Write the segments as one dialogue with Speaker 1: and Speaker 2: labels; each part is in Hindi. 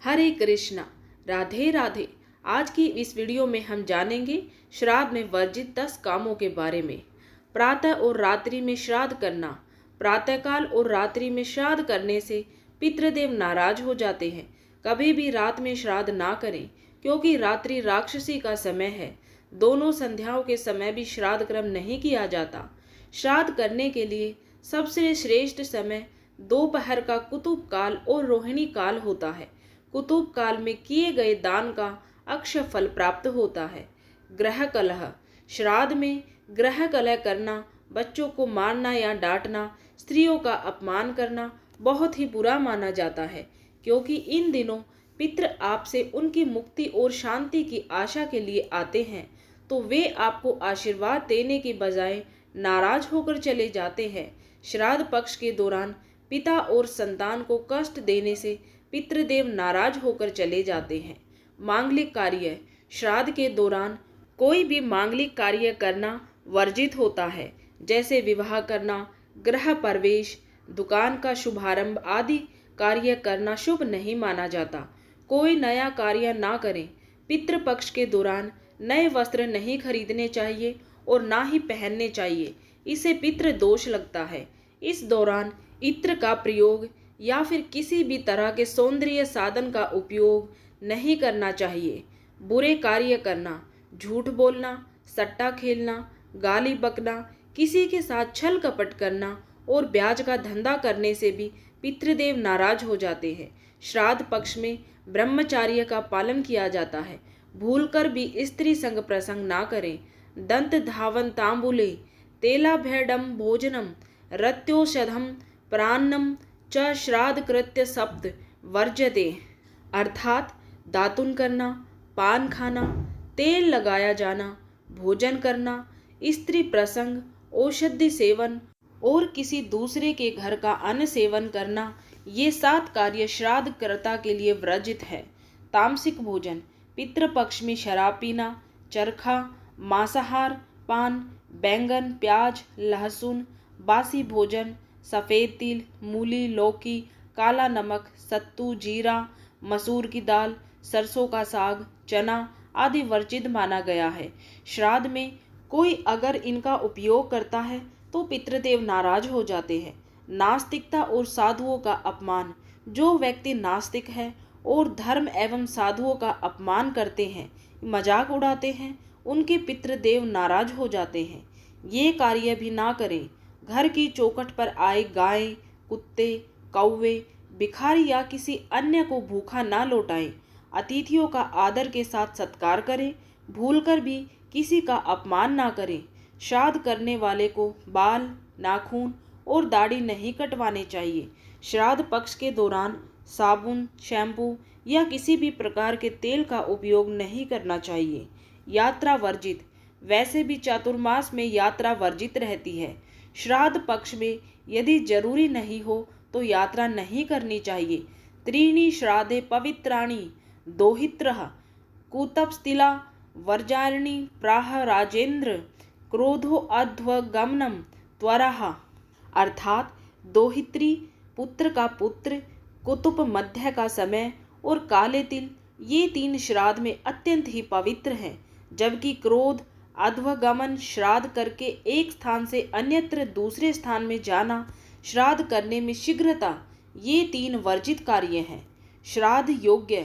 Speaker 1: हरे कृष्णा, राधे राधे। आज की इस वीडियो में हम जानेंगे श्राद्ध में वर्जित 10 कामों के बारे में। प्रातः और रात्रि में श्राद्ध करना। प्रातःकाल और रात्रि में श्राद्ध करने से पितृदेव नाराज हो जाते हैं। कभी भी रात में श्राद्ध ना करें, क्योंकि रात्रि राक्षसी का समय है। दोनों संध्याओं के समय भी श्राद्ध कर्म नहीं किया जाता। श्राद्ध करने के लिए सबसे श्रेष्ठ समय दोपहर का कुतुब काल और रोहिणी काल होता है। कुतुब काल में किए गए दान का अक्षय फल प्राप्त होता है। ग्रह कलह। श्राद्ध में ग्रह कलह करना, बच्चों को मारना या डांटना, स्त्रियों का अपमान करना बहुत ही बुरा माना जाता है, क्योंकि इन दिनों पितृ आपसे उनकी मुक्ति और शांति की आशा के लिए आते हैं, तो वे आपको आशीर्वाद देने के बजाय नाराज होकर चले जाते हैं। श्राद्ध पक्ष के दौरान पिता और संतान को कष्ट देने से पितृदेव नाराज होकर चले जाते हैं। मांगलिक कार्य। श्राद्ध के दौरान कोई भी मांगलिक कार्य करना वर्जित होता है, जैसे विवाह करना, गृह प्रवेश, दुकान का शुभारंभ आदि कार्य करना शुभ नहीं माना जाता। कोई नया कार्य ना करें। पितृपक्ष के दौरान नए वस्त्र नहीं खरीदने चाहिए और ना ही पहनने चाहिए, इसे पितृ दोष लगता है। इस दौरान इत्र का प्रयोग या फिर किसी भी तरह के सौंदर्य साधन का उपयोग नहीं करना चाहिए। बुरे कार्य करना, झूठ बोलना, सट्टा खेलना, गाली बकना, किसी के साथ छल कपट करना और ब्याज का धंधा करने से भी पितृदेव नाराज हो जाते हैं। श्राद्ध पक्ष में ब्रह्मचार्य का पालन किया जाता है। भूलकर भी स्त्री संग प्रसंग ना करें। दंत धावन तांबुले तेलाभेडम भोजनम रत्योषधम प्रान्नम च श्राद्ध कृत्य सप्त वर्जते, अर्थात दातुन करना, पान खाना, तेल लगाया जाना, भोजन करना, स्त्री प्रसंग, औषधि सेवन और किसी दूसरे के घर का अन्न सेवन करना, ये 7 कार्य श्राद्ध कर्ता के लिए वर्जित है। तामसिक भोजन। पितृपक्ष में शराब पीना, चरखा, मांसाहार, पान, बैंगन, प्याज, लहसुन, बासी भोजन, सफ़ेद तिल, मूली, लौकी, काला नमक, सत्तू, जीरा, मसूर की दाल, सरसों का साग, चना आदि वर्जित माना गया है। श्राद्ध में कोई अगर इनका उपयोग करता है तो पितृदेव नाराज हो जाते हैं। नास्तिकता और साधुओं का अपमान। जो व्यक्ति नास्तिक है और धर्म एवं साधुओं का अपमान करते हैं, मजाक उड़ाते हैं, उनके पितृदेव नाराज हो जाते हैं। ये कार्य भी ना करें। घर की चौखट पर आए गाय, कुत्ते, कौवे, भिखारी या किसी अन्य को भूखा ना लौटाएं। अतिथियों का आदर के साथ सत्कार करें। भूलकर भी किसी का अपमान ना करें। श्राद्ध करने वाले को बाल, नाखून और दाढ़ी नहीं कटवाने चाहिए। श्राद्ध पक्ष के दौरान साबुन, शैम्पू या किसी भी प्रकार के तेल का उपयोग नहीं करना चाहिए। यात्रा वर्जित। वैसे भी चातुर्मास में यात्रा वर्जित रहती है। श्राद्ध पक्ष में यदि जरूरी नहीं हो तो यात्रा नहीं करनी चाहिए। त्रीणि श्राद्धे पवित्राणि दोहित्रः कुतपस्तिला वर्जारिणी प्राह राजेंद्र क्रोधो अध्वगमनम त्वरः, अर्थात दोहित्री, पुत्र का पुत्र, कुतुप मध्य का समय और काले तिल, ये 3 श्राद्ध में अत्यंत ही पवित्र हैं। जबकि क्रोध, अध्वगमन, श्राद्ध करके एक स्थान से अन्यत्र दूसरे स्थान में जाना, श्राद्ध करने में शीघ्रता, ये 3 वर्जित कार्य हैं। श्राद्ध योग्य।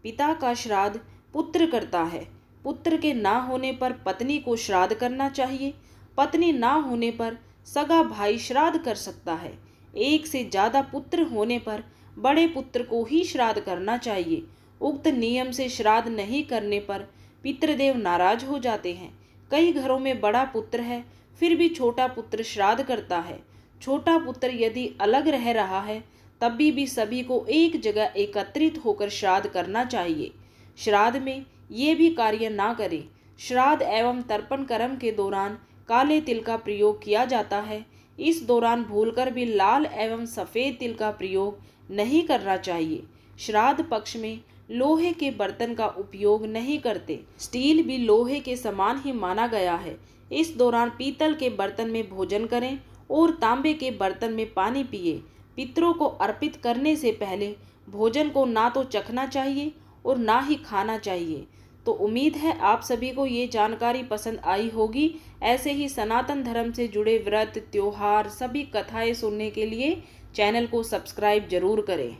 Speaker 1: पिता का श्राद्ध पुत्र करता है। पुत्र के ना होने पर पत्नी को श्राद्ध करना चाहिए। पत्नी ना होने पर सगा भाई श्राद्ध कर सकता है। एक से ज़्यादा पुत्र होने पर बड़े पुत्र को ही श्राद्ध करना चाहिए। उक्त नियम से श्राद्ध नहीं करने पर पितृदेव नाराज हो जाते हैं। कई घरों में बड़ा पुत्र है, फिर भी छोटा पुत्र श्राद्ध करता है। छोटा पुत्र यदि अलग रह रहा है तब भी सभी को एक जगह एकत्रित होकर श्राद्ध करना चाहिए। श्राद्ध में ये भी कार्य ना करें। श्राद्ध एवं तर्पण कर्म के दौरान काले तिल का प्रयोग किया जाता है। इस दौरान भूलकर भी लाल एवं सफ़ेद तिल का प्रयोग नहीं करना चाहिए। श्राद्ध पक्ष में लोहे के बर्तन का उपयोग नहीं करते। स्टील भी लोहे के समान ही माना गया है। इस दौरान पीतल के बर्तन में भोजन करें और तांबे के बर्तन में पानी पिए। पितरों को अर्पित करने से पहले भोजन को ना तो चखना चाहिए और ना ही खाना चाहिए। तो उम्मीद है आप सभी को ये जानकारी पसंद आई होगी। ऐसे ही सनातन धर्म से जुड़े व्रत, त्योहार, सभी कथाएं सुनने के लिए चैनल को सब्सक्राइब जरूर करें।